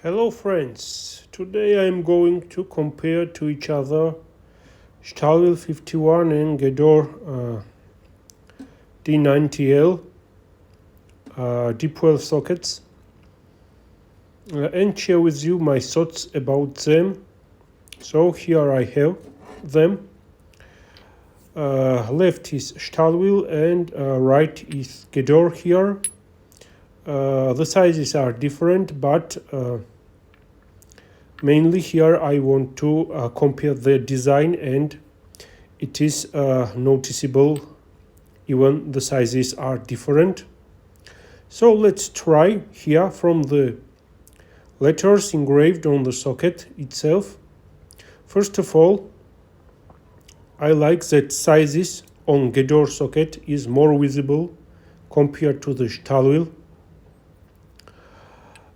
Hello friends, today I am going to compare to each other Stahlwille 51 and GEDORE D19 L D12 sockets and share with you my thoughts about them. So here I have them. Left is Stahlwille and right is GEDORE here. The sizes are different, but mainly here I want to compare the design, and it is noticeable even the sizes are different. So let's try here from the letters engraved on the socket itself. First of all, I like that sizes on GEDORE socket is more visible compared to the Stahlwille.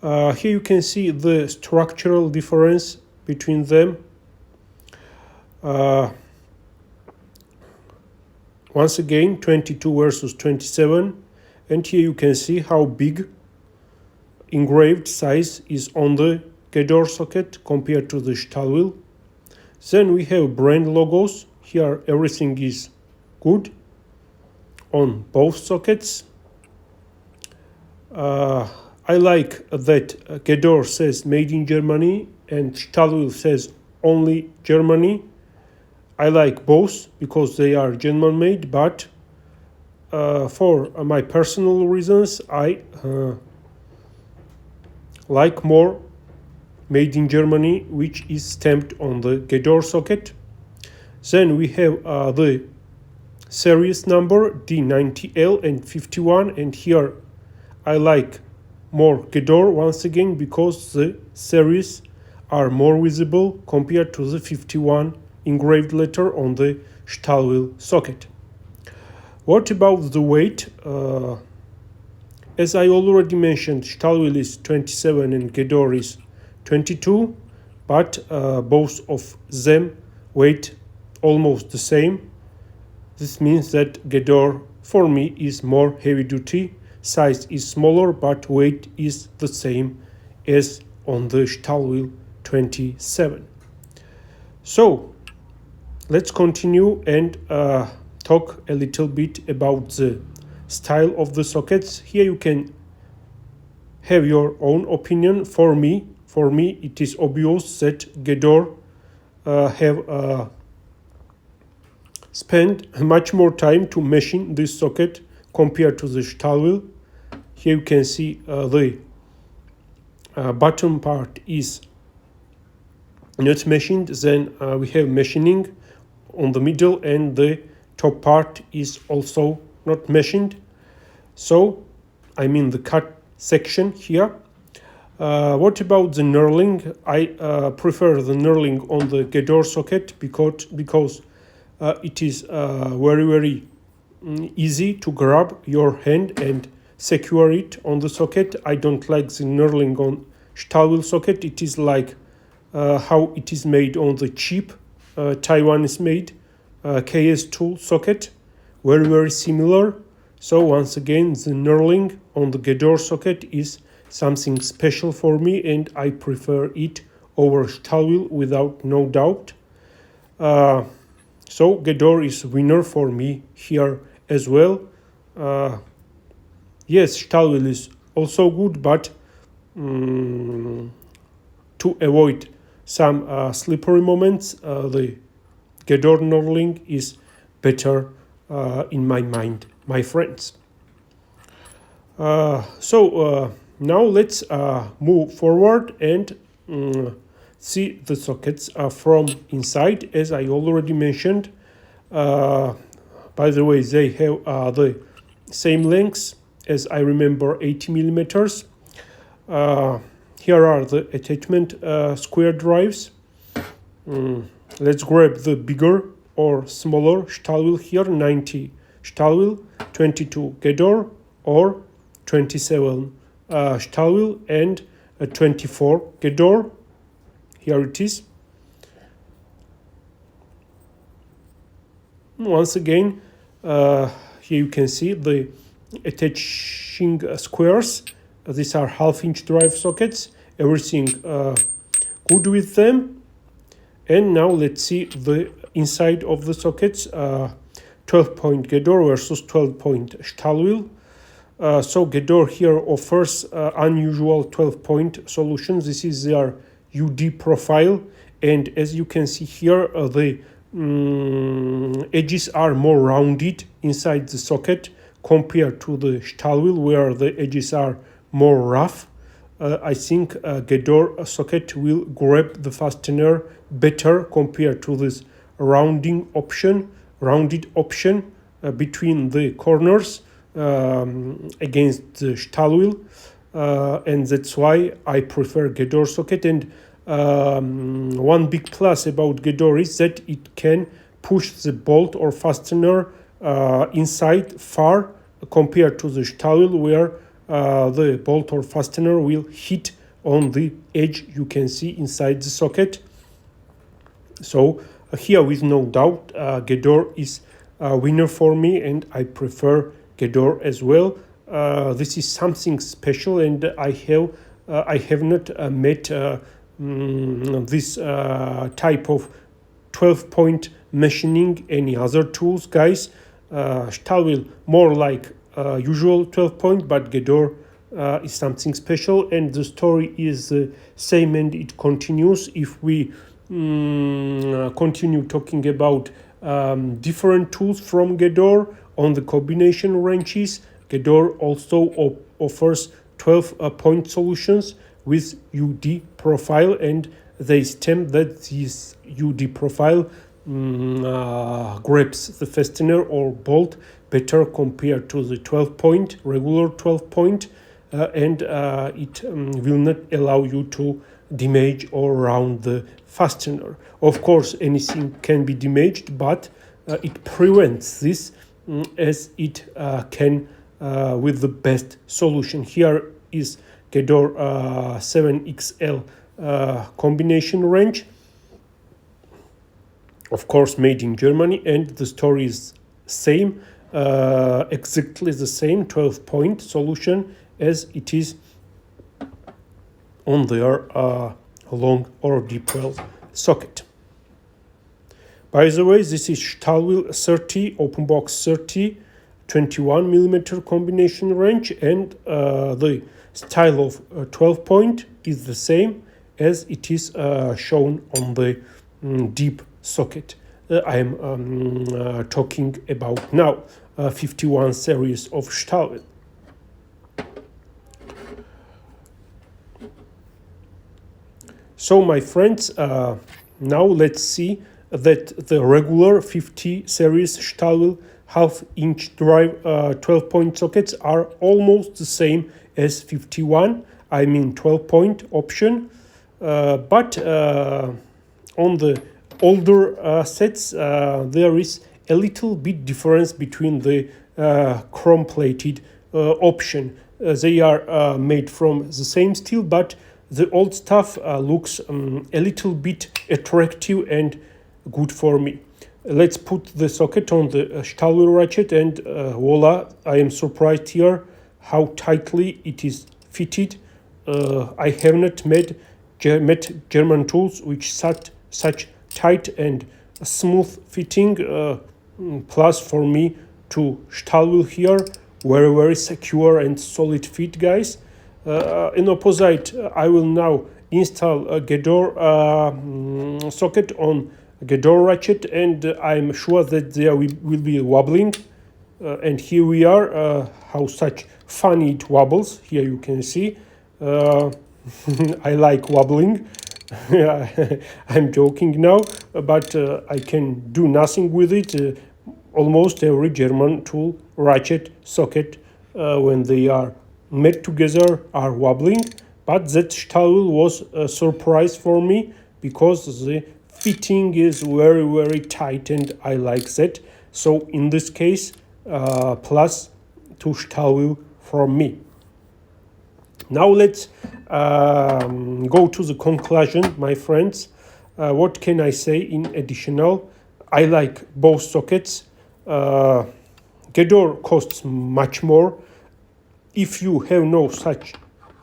Here you can see the structural difference between them. Once again, 22 versus 27, and here you can see how big engraved size is on the GEDORE socket compared to the Stahlwille. Then we have brand logos. Here everything is good on both sockets. I like that GEDORE says made in Germany and Stahlwille says only Germany. I like both because they are German made, but for my personal reasons, I like more made in Germany, which is stamped on the GEDORE socket. Then we have the series number D19 L and 51, and here I like more GEDORE once again because the series are more visible compared to the 51 engraved letter on the Stahlwille socket. What about the weight? As I already mentioned, Stahlwille is 27 and GEDORE is 22, but both of them weight almost the same. This means that GEDORE for me is more heavy duty. Size is smaller, but weight is the same as on the Stahlwille 27. So let's continue and talk a little bit about the style of the sockets. Here you can have your own opinion. For me, it is obvious that GEDORE have spent much more time to machine this socket compared to the Stahlwille. Here you can see the bottom part is not machined. Then we have machining on the middle, and the top part is also not machined. So I mean the cut section here. What about the knurling? I prefer the knurling on the GEDORE socket because it is very easy to grab your hand and secure it on the socket. I don't like the knurling on Stahlwille socket. It is like how it is made on the cheap Taiwanese made KS2 socket. Very similar. So once again, the knurling on the GEDORE socket is something special for me, and I prefer it over Stahlwille without no doubt. So GEDORE is winner for me here as well. Yes, Stahlwille is also good, but to avoid some slippery moments, the GEDORE knurling is better in my mind, my friends. So now let's move forward and see the sockets from inside. As I already mentioned, by the way, they have the same lengths as I remember, 80 millimeters. Here are the attachment square drives. Let's grab the bigger or smaller Stahlwille here, 90 Stahlwille, 22 GEDORE, or 27 Stahlwille and 24 GEDORE. Here it is. Once again, here you can see the attaching squares. These are half-inch drive sockets, everything good with them. And now let's see the inside of the sockets. 12-point GEDORE versus 12-point Stahlwille. So GEDORE here offers unusual 12-point solutions. This is their UD-Profil, and as you can see here, the edges are more rounded inside the socket compared to the Stahlwille, where the edges are more rough. I think GEDORE socket will grab the fastener better compared to this rounded option between the corners against the Stahlwille, and that's why I prefer GEDORE socket. And one big plus about GEDORE is that it can push the bolt or fastener inside far compared to the Stahlwille, where the bolt or fastener will hit on the edge you can see inside the socket. So here, with no doubt, GEDORE is a winner for me, and I prefer GEDORE as well. This is something special, and I have not met this type of 12-point machining any other tools, guys. Stahlwille more like usual 12-point, but GEDORE is something special, and the story is the same, and it continues. If we continue talking about different tools from GEDORE on the combination wrenches, GEDORE also offers 12-point solutions with UD-Profil, and they stem that this UD-Profil grabs the fastener or bolt better compared to the 12-point, regular 12-point, and it will not allow you to damage or round the fastener. Of course, anything can be damaged, but it prevents this as it can with the best solution. Here is GEDORE 7XL combination wrench, of course made in Germany, and the story is same, exactly the same 12-point solution as it is on their long or deep well socket. By the way, this is Stahlwille 30, open box 30, 21mm combination wrench, and the style of 12-point is the same as it is shown on the deep socket I am talking about now, 51 series of Stahlwille. So my friends, now let's see that the regular 50 series Stahlwille half-inch drive 12-point sockets are almost the same as 51, I mean 12-point option, but on the older sets there is a little bit difference between the chrome-plated option. They are made from the same steel, but the old stuff looks a little bit attractive and good for me. Let's put the socket on the Stahlwille ratchet, and voila, I am surprised here how tightly it is fitted. I have not met German tools which such tight and smooth fitting. Plus for me to Stahlwille here, very secure and solid fit, guys. In opposite, I will now install a GEDORE socket on GEDORE ratchet, and I'm sure that there will be wobbling. And here we are, how such funny it wobbles. Here you can see. I like wobbling. I'm joking now, but I can do nothing with it. Almost every German tool ratchet socket, when they are made together, are wobbling. But that Stahlwille was a surprise for me because the fitting is very tight, and I like that. So in this case, plus to Stahlwille from me. Now let's go to the conclusion, my friends. What can I say in additional? I like both sockets. GEDORE costs much more. If you have no such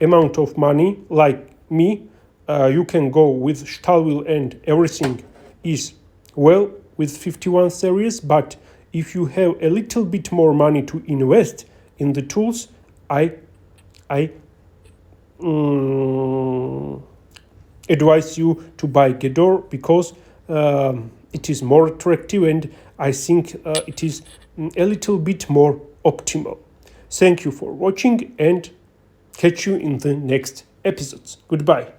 amount of money like me, you can go with Stahlwille and everything is well with 51 series. But if you have a little bit more money to invest in the tools, I advise you to buy GEDORE, because it is more attractive, and I think it is a little bit more optimal. Thank you for watching, and catch you in the next episodes. Goodbye.